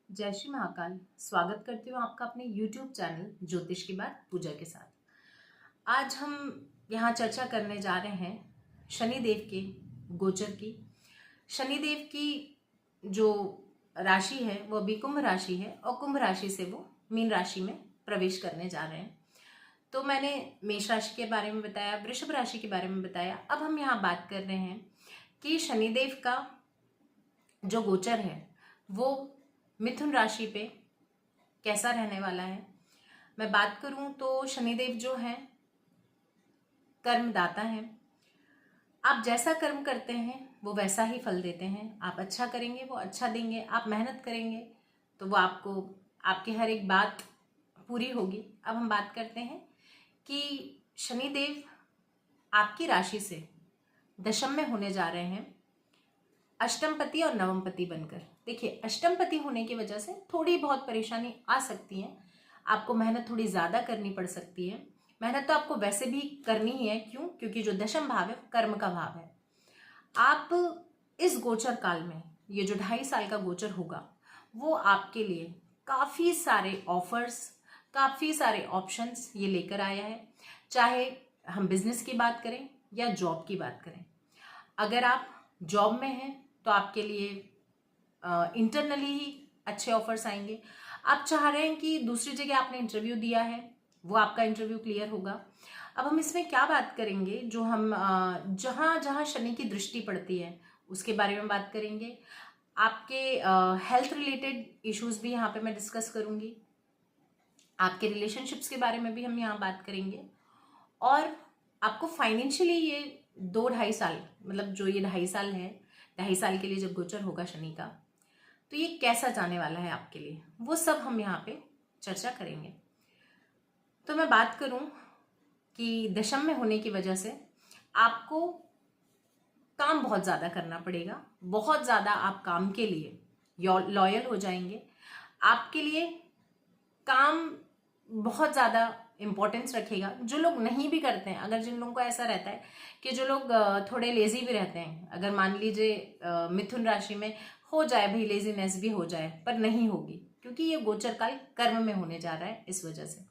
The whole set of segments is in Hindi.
जय श्री महाकाल। स्वागत करती हूँ आपका अपने YouTube चैनल ज्योतिष की बात पूजा के साथ। आज हम यहाँ चर्चा करने जा रहे हैं शनिदेव के गोचर की। शनिदेव की जो राशि है वो अभी कुंभ राशि है और कुंभ राशि से वो मीन राशि में प्रवेश करने जा रहे हैं। तो मैंने मेष राशि के बारे में बताया, वृषभ राशि के बारे में बताया। अब हम यहाँ बात कर रहे हैं कि शनिदेव का जो गोचर है वो मिथुन राशि पे कैसा रहने वाला है। मैं बात करूं तो शनिदेव जो है कर्मदाता हैं। आप जैसा कर्म करते हैं वो वैसा ही फल देते हैं। आप अच्छा करेंगे वो अच्छा देंगे, आप मेहनत करेंगे तो वो आपको आपकी हर एक बात पूरी होगी। अब हम बात करते हैं कि शनिदेव आपकी राशि से दशम में होने जा रहे हैं अष्टमपति और नवमपति बनकर। देखिए, अष्टमपति होने की वजह से थोड़ी बहुत परेशानी आ सकती है, आपको मेहनत थोड़ी ज़्यादा करनी पड़ सकती है। मेहनत तो आपको वैसे भी करनी ही है, क्यों? क्योंकि जो दशम भाव है कर्म का भाव है। आप इस गोचर काल में, ये जो 2.5 साल का गोचर होगा, वो आपके लिए काफ़ी सारे ऑफर्स, काफ़ी सारे ऑप्शंस ये लेकर आया है। चाहे हम बिजनेस की बात करें या जॉब की बात करें। अगर आप जॉब में हैं तो आपके लिए इंटरनली ही अच्छे ऑफर्स आएंगे। आप चाह रहे हैं कि दूसरी जगह आपने इंटरव्यू दिया है, वो आपका इंटरव्यू क्लियर होगा। अब हम इसमें क्या बात करेंगे, जो हम जहाँ जहाँ शनि की दृष्टि पड़ती है उसके बारे में बात करेंगे। आपके हेल्थ रिलेटेड इश्यूज भी यहाँ पे मैं डिस्कस करूँगी। आपके रिलेशनशिप्स के बारे में भी हम यहाँ बात करेंगे। और आपको फाइनेंशियली ये 2-2.5 साल, मतलब जो ये 2.5 साल है, 2.5 साल के लिए जब गोचर होगा शनि का, तो ये कैसा जाने वाला है आपके लिए, वो सब हम यहाँ पे चर्चा करेंगे। तो मैं बात करूं कि दशम में होने की वजह से आपको काम बहुत ज़्यादा करना पड़ेगा। बहुत ज़्यादा आप काम के लिए लॉयल हो जाएंगे। आपके लिए काम बहुत ज़्यादा इम्पोर्टेंस रखेगा। जो लोग नहीं भी करते हैं, अगर जिन लोगों को ऐसा रहता है कि जो लोग थोड़े लेजी भी रहते हैं, अगर मान लीजिए मिथुन राशि में हो जाए, भाई लेजीनेस भी हो जाए, पर नहीं होगी, क्योंकि ये गोचर काल कर्म में होने जा रहा है, इस वजह से।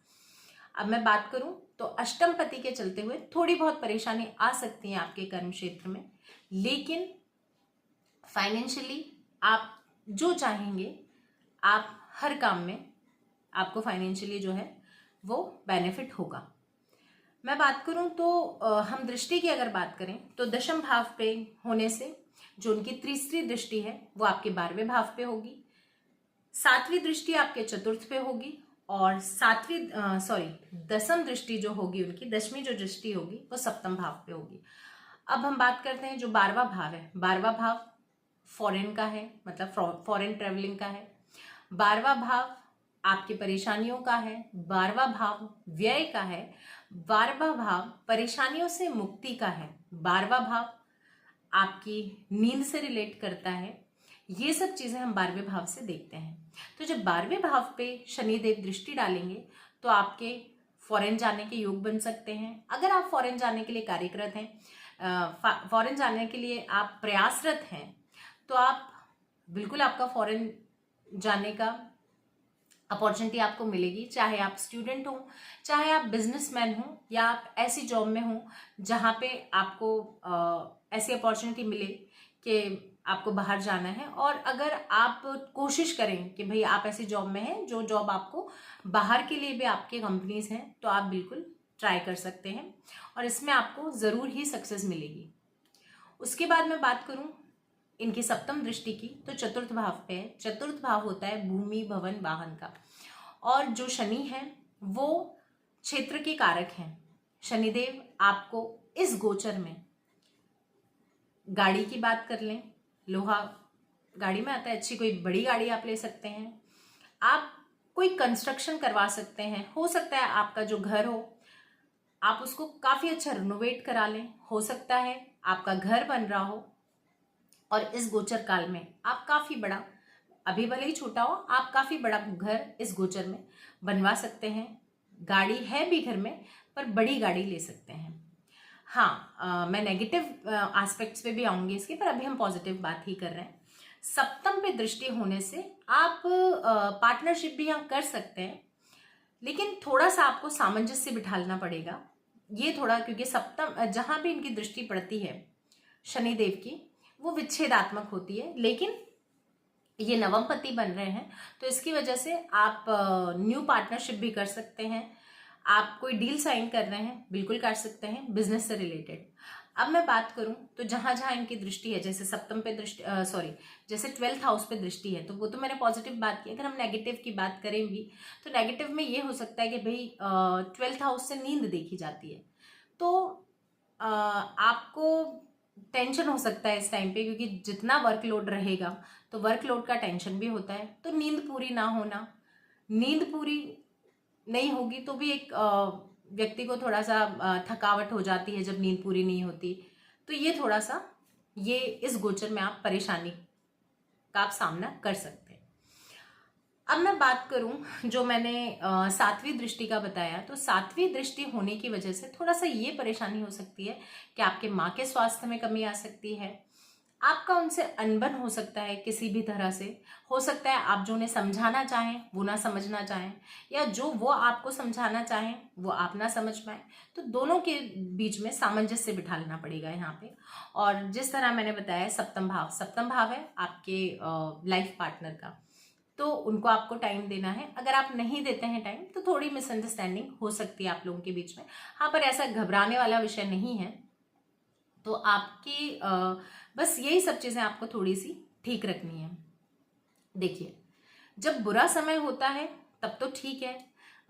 अब मैं बात करूं तो अष्टम पति के चलते हुए थोड़ी बहुत परेशानी आ सकती है आपके कर्म क्षेत्र में, लेकिन फाइनेंशियली आप जो चाहेंगे, आप हर काम में आपको फाइनेंशियली जो है वो बेनिफिट होगा। मैं बात करूं तो हम दृष्टि की अगर बात करें तो दशम भाव पे होने से जो उनकी तीसरी दृष्टि है वो आपके 12वें भाव पे होगी। 7वीं दृष्टि आपके चतुर्थ पे होगी और दसम दृष्टि जो होगी उनकी, 10वीं जो दृष्टि होगी वो सप्तम भाव पे होगी। अब हम बात करते हैं जो 12वां भाव है। 12वां भाव फॉरेन का है, मतलब फॉरेन ट्रेवलिंग का है। 12वां भाव आपकी परेशानियों का है। 12वां भाव व्यय का है। 12वां भाव परेशानियों से मुक्ति का है। 12वां भाव आपकी नींद से रिलेट करता है। ये सब चीजें हम 12वें भाव से देखते हैं। तो जब 12वें भाव पे शनिदेव दृष्टि डालेंगे तो आपके फॉरेन जाने के योग बन सकते हैं। अगर आप फॉरेन जाने के लिए कार्यरत हैं, फॉरेन जाने के लिए आप प्रयासरत हैं, तो आप बिल्कुल, आपका फॉरेन जाने का अपॉर्चुनिटी आपको मिलेगी। चाहे आप स्टूडेंट हो, चाहे आप बिजनेसमैन हो, या आप ऐसी जॉब में हो जहाँ पे आपको ऐसी अपॉर्चुनिटी मिले कि आपको बाहर जाना है। और अगर आप कोशिश करें कि भाई आप ऐसी जॉब में हैं जो जॉब आपको बाहर के लिए भी आपके कंपनीज हैं, तो आप बिल्कुल ट्राई कर सकते हैं और इसमें आपको ज़रूर ही सक्सेस मिलेगी। उसके बाद मैं बात करूं इनकी सप्तम दृष्टि की, तो चतुर्थ भाव पे है। चतुर्थ भाव होता है भूमि, भवन, वाहन का। और जो शनि है वो क्षेत्र के कारक हैं। शनिदेव आपको इस गोचर में, गाड़ी की बात कर लें, लोहा गाड़ी में आता है, अच्छी कोई बड़ी गाड़ी आप ले सकते हैं। आप कोई कंस्ट्रक्शन करवा सकते हैं। हो सकता है आपका जो घर हो आप उसको काफी अच्छा रिनोवेट करा लें। हो सकता है आपका घर बन रहा हो और इस गोचर काल में आप काफी बड़ा, अभी भले ही छोटा हो, आप काफी बड़ा घर इस गोचर में बनवा सकते हैं। गाड़ी है भी घर में, पर बड़ी गाड़ी ले सकते हैं। हाँ, मैं नेगेटिव एस्पेक्ट्स पे भी आऊंगी इसके, पर अभी हम पॉजिटिव बात ही कर रहे हैं। सप्तम पे दृष्टि होने से आप पार्टनरशिप भी यहाँ कर सकते हैं, लेकिन थोड़ा सा आपको सामंजस्य बिठाना पड़ेगा। ये थोड़ा, क्योंकि सप्तम जहां भी इनकी दृष्टि पड़ती है शनिदेव की, वो विच्छेदात्मक होती है, लेकिन ये नवमपति बन रहे हैं तो इसकी वजह से आप न्यू पार्टनरशिप भी कर सकते हैं। आप कोई डील साइन कर रहे हैं, बिल्कुल कर सकते हैं, बिजनेस से रिलेटेड। अब मैं बात करूं तो जहां जहां इनकी दृष्टि है, जैसे सप्तम पे दृष्टि, जैसे 12th हाउस पे दृष्टि है, तो वो तो मैंने पॉजिटिव बात की। अगर हम नेगेटिव की बात करें भी, तो नेगेटिव में ये हो सकता है कि भाई 12th हाउस से नींद देखी जाती है, तो आपको टेंशन हो सकता है इस टाइम पे, क्योंकि जितना वर्कलोड रहेगा तो वर्कलोड का टेंशन भी होता है। तो नींद पूरी ना होना, नींद पूरी नहीं होगी तो भी एक व्यक्ति को थोड़ा सा थकावट हो जाती है जब नींद पूरी नहीं होती। तो ये थोड़ा सा, ये इस गोचर में आप परेशानी का आप सामना कर सकते हैं। अब मैं बात करूं जो मैंने 7वीं दृष्टि का बताया, तो 7वीं दृष्टि होने की वजह से थोड़ा सा ये परेशानी हो सकती है कि आपके माँ के स्वास्थ्य में कमी आ सकती है, आपका उनसे अनबन हो सकता है किसी भी तरह से। हो सकता है आप जो उन्हें समझाना चाहें वो ना समझना चाहें, या जो वो आपको समझाना चाहें वो आप ना समझ पाए। तो दोनों के बीच में सामंजस्य बिठाना पड़ेगा यहाँ पे। और जिस तरह मैंने बताया, सप्तम भाव है आपके लाइफ पार्टनर का, तो उनको आपको टाइम देना है। अगर आप नहीं देते हैं टाइम तो थोड़ी मिसअंडरस्टैंडिंग हो सकती है आप लोगों के बीच में। हाँ, पर ऐसा घबराने वाला विषय नहीं है। तो आपकी बस यही सब चीजें आपको थोड़ी सी ठीक रखनी है। देखिए, जब बुरा समय होता है तब तो ठीक है,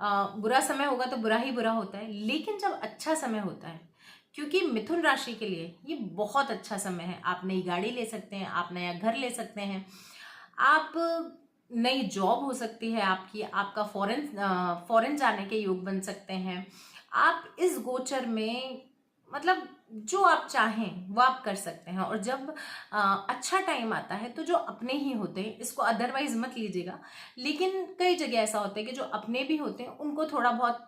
बुरा समय होगा तो बुरा ही बुरा होता है, लेकिन जब अच्छा समय होता है, क्योंकि मिथुन राशि के लिए ये बहुत अच्छा समय है। आप नई गाड़ी ले सकते हैं, आप नया घर ले सकते हैं, आप नई जॉब हो सकती है आपकी, आपका फॉरेन जाने के योग बन सकते हैं। आप इस गोचर में मतलब जो आप चाहें वो आप कर सकते हैं। और जब अच्छा टाइम आता है तो जो अपने ही होते हैं, इसको अदरवाइज मत लीजिएगा, लेकिन कई जगह ऐसा होता है कि जो अपने भी होते हैं उनको थोड़ा बहुत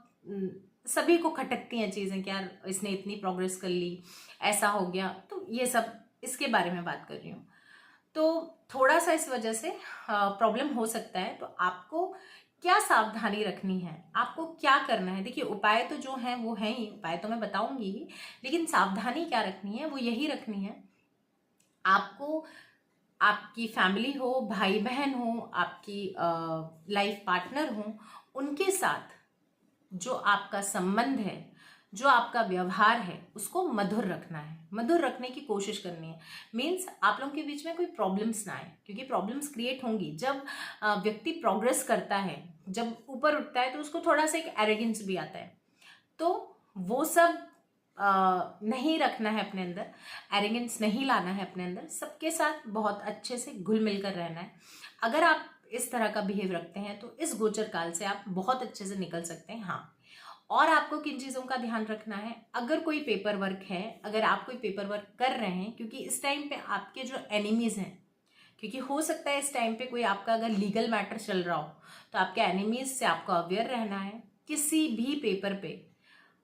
सभी को खटकती हैं चीजें कि यार इसने इतनी प्रोग्रेस कर ली, ऐसा हो गया। तो ये सब इसके बारे में बात कर रही हूँ। तो थोड़ा सा इस वजह से प्रॉब्लम हो सकता है। तो आपको क्या सावधानी रखनी है, आपको क्या करना है? देखिए, उपाय तो जो है वो है ही, उपाय तो मैं बताऊंगी ही, लेकिन सावधानी क्या रखनी है वो यही रखनी है। आपको आपकी फैमिली हो, भाई बहन हो, आपकी लाइफ पार्टनर हो, उनके साथ जो आपका संबंध है, जो आपका व्यवहार है, उसको मधुर रखना है, मधुर रखने की कोशिश करनी है। मीन्स आप लोगों के बीच में कोई प्रॉब्लम्स ना आए, क्योंकि प्रॉब्लम्स क्रिएट होंगी जब व्यक्ति प्रोग्रेस करता है, जब ऊपर उठता है तो उसको थोड़ा सा एक एरोगेंस भी आता है। तो वो सब नहीं रखना है अपने अंदर, एरोगेंस नहीं लाना है अपने अंदर, सबके साथ बहुत अच्छे से घुल मिल कर रहना है। अगर आप इस तरह का बिहेव रखते हैं तो इस गोचर काल से आप बहुत अच्छे से निकल सकते हैं। हाँ, और आपको किन चीज़ों का ध्यान रखना है? अगर कोई पेपर वर्क है, अगर आप कोई पेपर वर्क कर रहे हैं, क्योंकि इस टाइम पे आपके जो एनिमीज हैं, क्योंकि हो सकता है इस टाइम पे कोई आपका अगर लीगल मैटर चल रहा हो, तो आपके एनिमीज से आपको अवेयर रहना है। किसी भी पेपर पे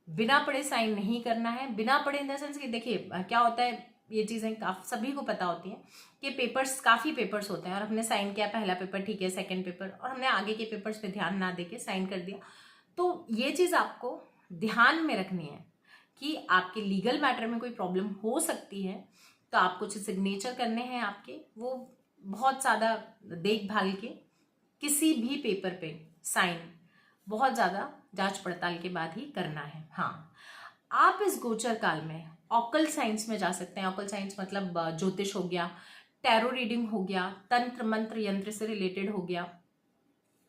बिना पढ़े साइन नहीं करना है। बिना पढ़े इन द सेंस कि देखिए क्या होता है, ये चीज़ें काफ़ी सभी को पता होती हैं कि पेपर्स, काफ़ी पेपर्स होते हैं और हमने साइन किया, पहला पेपर ठीक है, सेकंड पेपर, और हमने आगे के पेपर्स पे ध्यान ना देके साइन कर दिया। तो ये चीज़ आपको ध्यान में रखनी है कि आपके लीगल मैटर में कोई प्रॉब्लम हो सकती है, तो आप कुछ सिग्नेचर करने हैं आपके, वो बहुत ज़्यादा देखभाल के किसी भी पेपर पे साइन बहुत ज़्यादा जांच पड़ताल के बाद ही करना है। हाँ, आप इस गोचर काल में ऑकल साइंस में जा सकते हैं। ऑकल साइंस मतलब ज्योतिष हो गया, टैरो रीडिंग हो गया, तंत्र मंत्र यंत्र से रिलेटेड हो गया।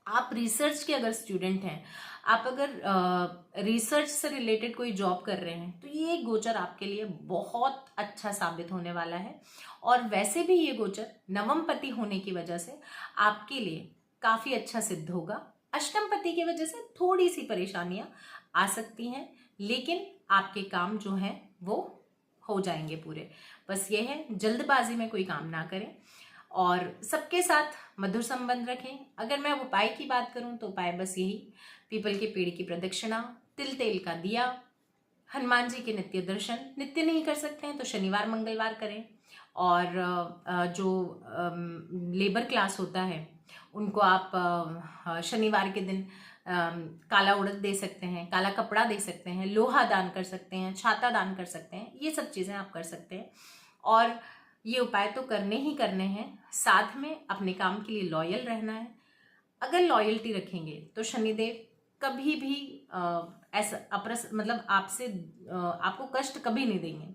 आप रिसर्च के अगर स्टूडेंट हैं, आप अगर रिसर्च से रिलेटेड कोई जॉब कर रहे हैं, तो ये गोचर आपके लिए बहुत अच्छा साबित होने वाला है। और वैसे भी ये गोचर नवमपति होने की वजह से आपके लिए काफी अच्छा सिद्ध होगा। अष्टमपति की वजह से थोड़ी सी परेशानियां आ सकती हैं, लेकिन आपके काम जो हैं वो हो जाएंगे पूरे। बस ये है, जल्दबाजी में कोई काम ना करें और सबके साथ मधुर संबंध रखें। अगर मैं उपाय की बात करूं तो उपाय बस यही, पीपल के पेड़ की प्रदक्षिणा, तिल तेल का दिया, हनुमान जी के नित्य दर्शन, नित्य नहीं कर सकते हैं तो शनिवार मंगलवार करें, और जो लेबर क्लास होता है उनको आप शनिवार के दिन काला उड़द दे सकते हैं, काला कपड़ा दे सकते हैं, लोहा दान कर सकते हैं, छाता दान कर सकते हैं। ये सब चीज़ें आप कर सकते हैं और ये उपाय तो करने ही करने हैं। साथ में अपने काम के लिए लॉयल रहना है। अगर लॉयल्टी रखेंगे तो शनिदेव कभी भी ऐसा मतलब आपसे आपको कष्ट कभी नहीं देंगे,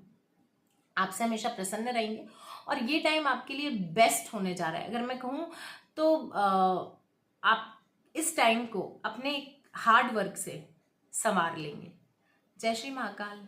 आपसे हमेशा प्रसन्न रहेंगे और ये टाइम आपके लिए बेस्ट होने जा रहा है। अगर मैं कहूँ तो आप इस टाइम को अपने हार्ड वर्क से संवार लेंगे। जय श्री महाकाल।